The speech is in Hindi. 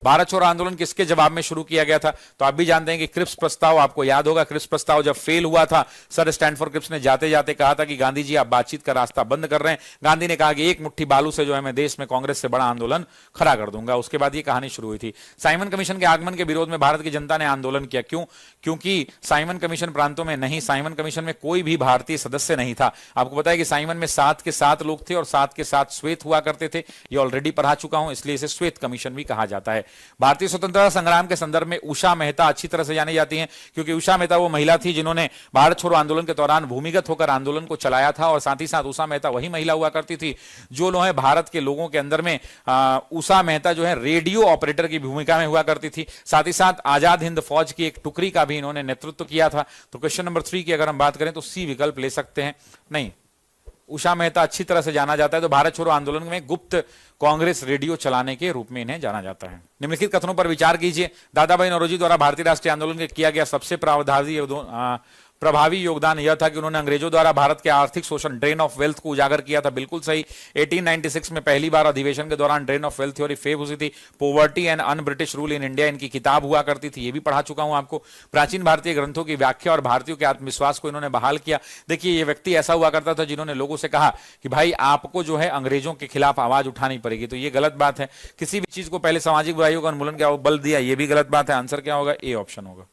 भारत छोड़ो आंदोलन किसके जवाब में शुरू किया गया था? तो आप भी जानते हैं कि क्रिप्स प्रस्ताव, आपको याद होगा क्रिप्स प्रस्ताव जब फेल हुआ था, सर स्टैनफोर्ड क्रिप्स ने जाते जाते कहा था कि गांधी जी आप बातचीत का रास्ता बंद कर रहे हैं। गांधी ने कहा कि एक मुट्ठी बालू से जो है मैं देश में कांग्रेस से बड़ा आंदोलन खड़ा कर दूंगा। उसके बाद ये कहानी शुरू हुई थी। साइमन कमीशन के आगमन के विरोध में भारत की जनता ने आंदोलन किया। क्यों? क्योंकि साइमन कमीशन प्रांतों में नहीं, साइमन कमीशन में कोई भी भारतीय सदस्य नहीं था। आपको पता है कि साइमन में 7 के 7 लोग थे और 7 के 7 श्वेत हुआ करते थे। ये ऑलरेडी पढ़ा चुका हूं, इसलिए इसे श्वेत कमीशन भी कहा जाता है। भारतीय स्वतंत्रता संग्राम के संदर्भ में उषा मेहता अच्छी तरह से जानी जाती हैं, क्योंकि उषा मेहता वो महिला थी जिन्होंने भारत छोड़ो आंदोलन के दौरान भूमिगत होकर आंदोलन को चलाया था। और साथ ही साथ उषा मेहता वही महिला हुआ करती थी जो है भारत के लोगों के अंदर में उषा मेहता जो है रेडियो ऑपरेटर की भूमिका में हुआ करती थी। साथ ही साथ आजाद हिंद फौज की एक टुकड़ी का भी इन्होंने नेतृत्व किया था। तो क्वेश्चन नंबर 3 की अगर हम बात करें तो सी विकल्प ले सकते हैं। नहीं, उषा मेहता अच्छी तरह से जाना जाता है, तो भारत छोड़ो आंदोलन में गुप्त कांग्रेस रेडियो चलाने के रूप में इन्हें जाना जाता है। निम्नलिखित कथनों पर विचार कीजिए। दादा भाई नौरोजी द्वारा भारतीय राष्ट्रीय आंदोलन के किया गया सबसे प्रभावी योगदान यह था कि उन्होंने अंग्रेजों द्वारा भारत के आर्थिक शोषण, ड्रेन ऑफ वेल्थ को उजागर किया था। बिल्कुल सही। 1896 में पहली बार अधिवेशन के दौरान ड्रेन ऑफ वेल्थ थ्योरी फेव हुई थी। Poverty and un British rule in India इनकी किताब हुआ करती थी, ये भी पढ़ा चुका हूं आपको। प्राचीन भारतीय ग्रंथों की व्याख्या और भारतीयों के आत्मविश्वास को इन्होंने बहाल किया। देखिए, ये व्यक्ति ऐसा हुआ करता था जिन्होंने लोगों से कहा कि भाई आपको जो है अंग्रेजों के खिलाफ आवाज उठानी पड़ेगी, तो ये गलत बात है। किसी भी चीज को पहले सामाजिक बुराइयों का उन्मूलन का बल दिया, ये भी गलत बात है। आंसर क्या होगा? ए ऑप्शन होगा।